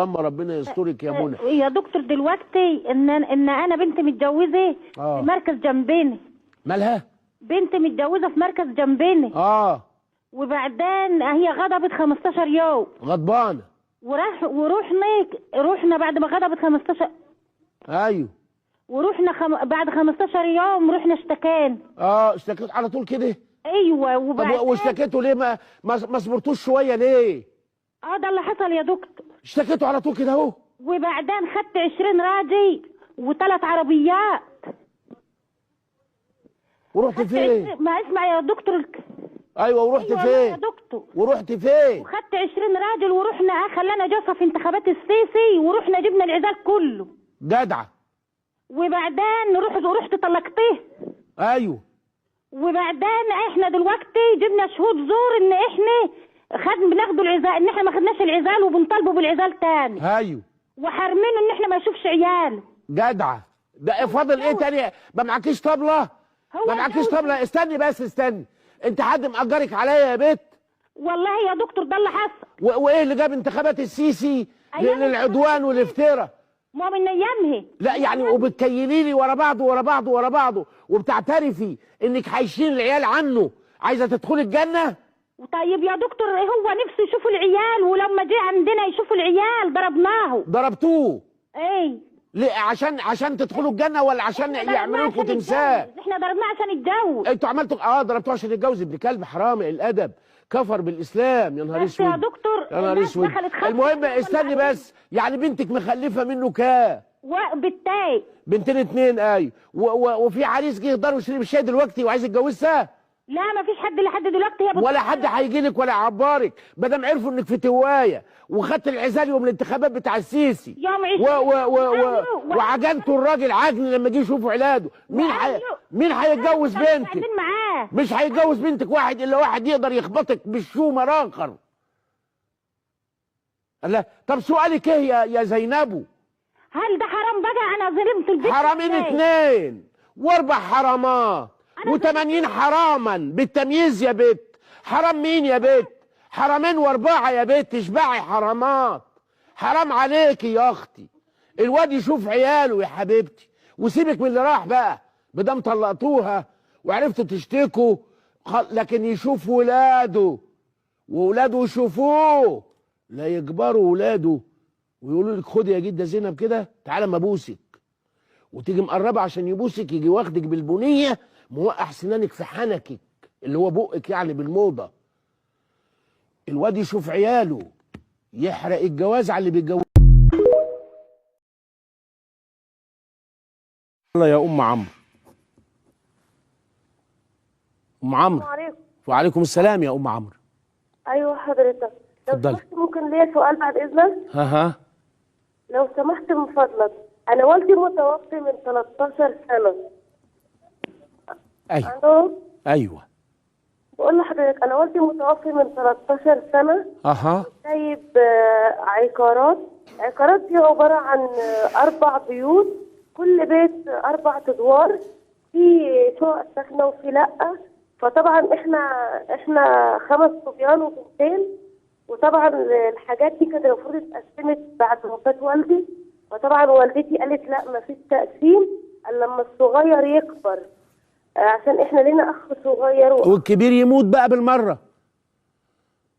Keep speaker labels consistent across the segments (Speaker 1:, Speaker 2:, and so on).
Speaker 1: اما ربنا يسترك يا منى.
Speaker 2: يا دكتور دلوقتي ان انا بنتي متجوزه في مركز جنبنا.
Speaker 1: مالها؟
Speaker 2: بنتي متجوزه في مركز جنبنا. وبعدين هي غضبت 15 يوم.
Speaker 1: غضبانه.
Speaker 2: ورحنا بعد ما غضبت 15.
Speaker 1: ايوه.
Speaker 2: ورحنا بعد 15 يوم رحنا اشتكينا.
Speaker 1: اشتكيت على طول كده؟
Speaker 2: ايوه.
Speaker 1: وبعدين طب واشتكيتوا ليه؟ ما صبرتوش شويه ليه؟
Speaker 2: ده اللي حصل يا دكتور.
Speaker 1: اشتكيتوا على طول كده اهو.
Speaker 2: وبعدين خدت 20 راجل و3 عربيات.
Speaker 1: ورحت فين؟
Speaker 2: ما اسمع يا دكتور.
Speaker 1: ايوه ورحت فين؟
Speaker 2: يا دكتور.
Speaker 1: ورحت فين؟
Speaker 2: وخدت 20 راجل ورحنا خلانا جوزها في انتخابات السيسي ورحنا جبنا العزال كله.
Speaker 1: جدعه.
Speaker 2: وبعدين رحت طلقتيه.
Speaker 1: ايوه.
Speaker 2: وبعدين احنا دلوقتي جبنا شهود زور ان احنا بناخدوا العزال، ان احنا ما خدناش العزال وبنطالبوا بالعزال تاني.
Speaker 1: ايوه.
Speaker 2: وحارمينه ان احنا ما يشوفش عياله.
Speaker 1: جدعه. ده فاضل ايه تاني؟ ما معكيش طبله؟ ما معكيش طبله؟ استني بس استني. انت حد مأجرك عليا يا بت؟
Speaker 2: والله يا دكتور ده اللي حصل.
Speaker 1: وايه اللي جاب انتخابات السيسي للعدوان والافتراء؟
Speaker 2: ما من ايامها.
Speaker 1: لا يعني وبتكيلي لي ورا بعضه ورا بعضه ورا بعضه وبتعترفي انك هيشيل العيال عنه، عايزه تدخلي الجنه؟
Speaker 2: طيب يا دكتور هو نفسه يشوفوا العيال، ولما جه عندنا يشوفوا العيال ضربناه.
Speaker 1: ضربتوه؟
Speaker 2: ايه.
Speaker 1: ليه؟ عشان تدخلوا الجنه ولا عشان يعملوا لكم تمثال؟
Speaker 2: احنا ضربناه عشان يتجوز.
Speaker 1: انتوا عملتوا ضربتوه عشان يتجوز؟ ابن كلب حرامي الادب، كفر بالاسلام. يا نهار اسود
Speaker 2: يا دكتور.
Speaker 1: يا نهار اسود. المهم استني بس، يعني بنتك مخلفه منه كام؟
Speaker 2: وبالتالي
Speaker 1: بنتين 2. ايوه. وفي عريس جه يقدر يشرب الشاي دلوقتي وعايز يتجوزها؟
Speaker 2: لا ما فيش حد لحد دلوقتي. هي
Speaker 1: ولا حد هيجي لك ولا يعبرك ما دام عرفوا انك في توايه وخدت العزال يوم الانتخابات بتاع السيسي.
Speaker 2: يوم 20
Speaker 1: وعجنتوا الراجل عجن لما جه يشوفوا علاده. مين هيتجوز بنتك؟ مش هيتجوز بنتك واحد الا واحد يقدر يخبطك بالشومه اخر. لا طب سؤالك ايه يا زينبو؟
Speaker 2: هل ده حرام بقى؟ انا ظلمت البنت.
Speaker 1: حرامين 2 و4 حرامات و80 حراما بالتمييز يا بت. حرام مين يا بت؟ حرامين و4 يا بت. اشبعي حرامات. حرام عليكي يا اختي. الواد يشوف عياله يا حبيبتي. وسيبك من اللي راح بقى، بدام طلقتوها وعرفتوا تشتكوا، لكن يشوف ولاده وولاده يشوفوه، لا يجبروا ولاده ويقولوا لك خدي يا جده زينب كده تعالى ما ابوسك، وتيجي مقربه عشان يبوسك يجي واخدك بالبنيه موقع سنانك في حنكك اللي هو بقك يعني بالموضه. الواد يشوف عياله يحرق الجواز على اللي بيتجوز. الله يا ام عمرو. ام عمرو. وعليكم السلام يا ام عمرو.
Speaker 3: ايوه حضرتك. لو
Speaker 1: اتفضلي.
Speaker 3: سمحت ممكن ليا سؤال بعد اذنك؟ لو سمحت من فضلك، انا والدي متوفي من 13 سنه.
Speaker 1: ايوه.
Speaker 3: الو.
Speaker 1: ايوه.
Speaker 3: بقول لحضرتك انا والدي متوفي من 13 سنه. سايب عقارات دي عباره عن 4 بيوت، كل بيت 4 ادوار، في شقق ساكنه وفي لا. فطبعا احنا 5 صبيان وبنتين، وطبعا الحاجات دي كانت المفروض اتقسمت بعد وفاه والدي، فطبعا والدتي قالت لا ما فيش تقسيم الا لما الصغير يكبر، عشان احنا لينا اخ صغير
Speaker 1: والكبير يموت بقى بالمره.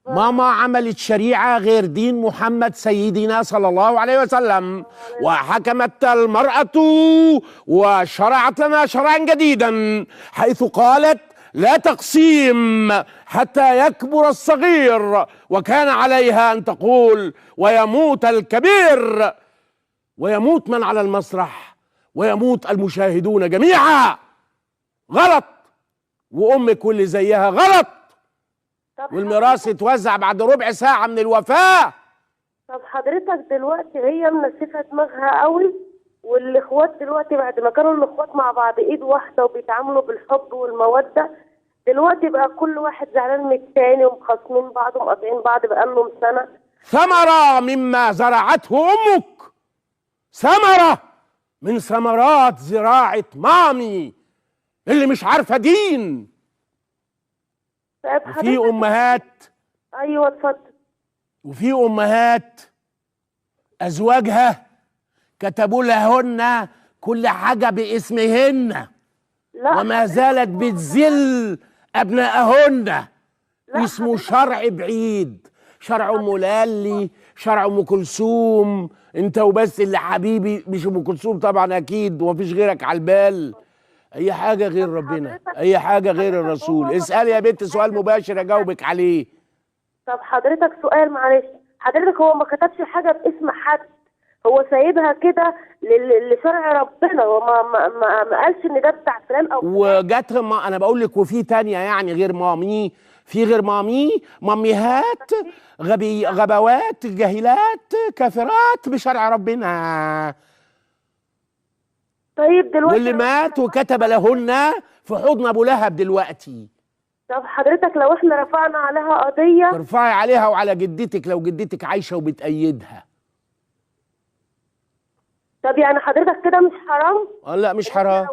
Speaker 1: ماما عملت شريعه غير دين محمد سيدنا صلى الله عليه وسلم، وحكمت المراه وشرعت لنا شرعا جديدا حيث قالت لا تقسيم حتى يكبر الصغير، وكان عليها ان تقول ويموت الكبير، ويموت من على المسرح، ويموت المشاهدون جميعا. غلط. وامك واللي زيها غلط. والميراث يتوزع بعد ربع ساعه من الوفاه.
Speaker 3: طب حضرتك دلوقتي هي منسفه دماغها قوي، والاخوات دلوقتي بعد ما كانوا الاخوات مع بعض ايد واحده وبيتعاملوا بالحب والموده، دلوقتي بقى كل واحد زعلان من التاني ومخاصمين بعض ومقاطعين بعض بقالهم سنه.
Speaker 1: ثمره مما زرعته امك، ثمره من ثمرات زراعه مامي اللي مش عارفه دين. وفي امهات.
Speaker 3: ايوه اتفضل.
Speaker 1: وفي امهات ازواجها كتبوا لهن كل حاجه باسمهن،
Speaker 3: لا
Speaker 1: وما زالت بتذل ابنائهن. اسمه شرع بعيد، شرع ام لالي، شرع ام كلثوم. انت وبس اللي حبيبي، مش ام كلثوم طبعا اكيد ومفيش غيرك على البال. اي حاجه غير ربنا، اي حاجه غير الرسول. اسالي يا بنت سؤال مباشر اجاوبك عليه.
Speaker 3: طب حضرتك سؤال معلش، حضرتك هو ما كتبش حاجه باسم حد، هو سايبها كده لشرع ربنا، وما ما قالش ان ده بتاع فلان او
Speaker 1: وجت انا بقول لك، وفي تانية يعني غير مامي، في غير ماميهات غبوات جاهلات كافرات بشرع ربنا.
Speaker 3: طيب دلوقتي
Speaker 1: واللي مات وكتب لهن في حضن ابو لهب دلوقتي.
Speaker 3: طب حضرتك لو احنا رفعنا عليها قضيه،
Speaker 1: ترفعي عليها وعلى جدتك لو جدتك عايشه وبتأيدها.
Speaker 3: طب يعني حضرتك كده مش حرام؟
Speaker 1: لا مش حرام،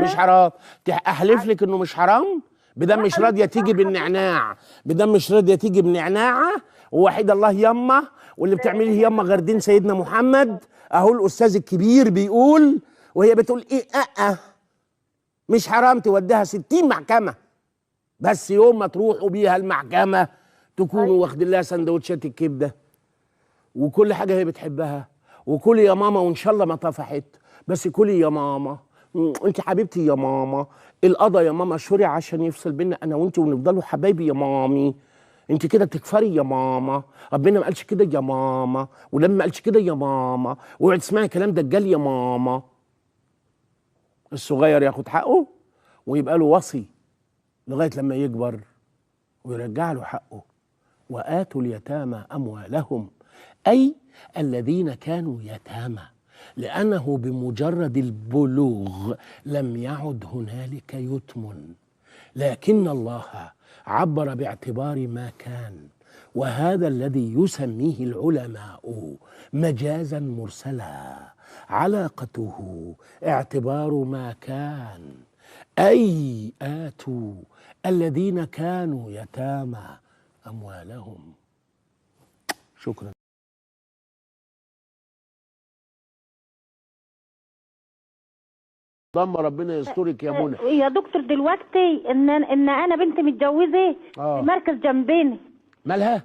Speaker 1: مش حرام. احلف لك انه مش حرام، بدم مش راضيه تيجي بالنعناع، بدم مش راضيه تيجي بنعناعه. ووحيد الله يما، واللي بتعمليه يما غير دين سيدنا محمد. اهو الاستاذ الكبير بيقول، وهي بتقول ايه؟ مش حرام توديها 60 محكمه، بس يوم ما تروحوا بيها المحكمه تكونوا واخدين لها سندوتشات الكبده وكل حاجه هي بتحبها. وكلي يا ماما، وان شاء الله ما طفحت، بس كلي يا ماما، انت حبيبتي يا ماما. القضا يا ماما شرع عشان يفصل بينا انا وانت ونفضلوا حبايبي يا مامي. انت كده بتكفري يا ماما، ربنا ما قالش كده يا ماما، ولما ما قالش كده يا ماما، واوعي تسمعي كلام دجال يا ماما. الصغير ياخد حقه ويبقى له وصي لغايه لما يكبر ويرجع له حقه. وآتوا اليتامى أموالهم، أي الذين كانوا يتامى، لأنه بمجرد البلوغ لم يعد هنالك يتم، لكن الله عبر باعتبار ما كان، وهذا الذي يسميه العلماء مجازا مرسلا. علاقته اعتبار ما كان، أي آتوا الذين كانوا يتامى أموالهم. شكرا. ضم ربنا يسترك يا منى.
Speaker 2: يا دكتور دلوقتي ان انا بنتي متجوزه في مركز جنبنا.
Speaker 1: مالها؟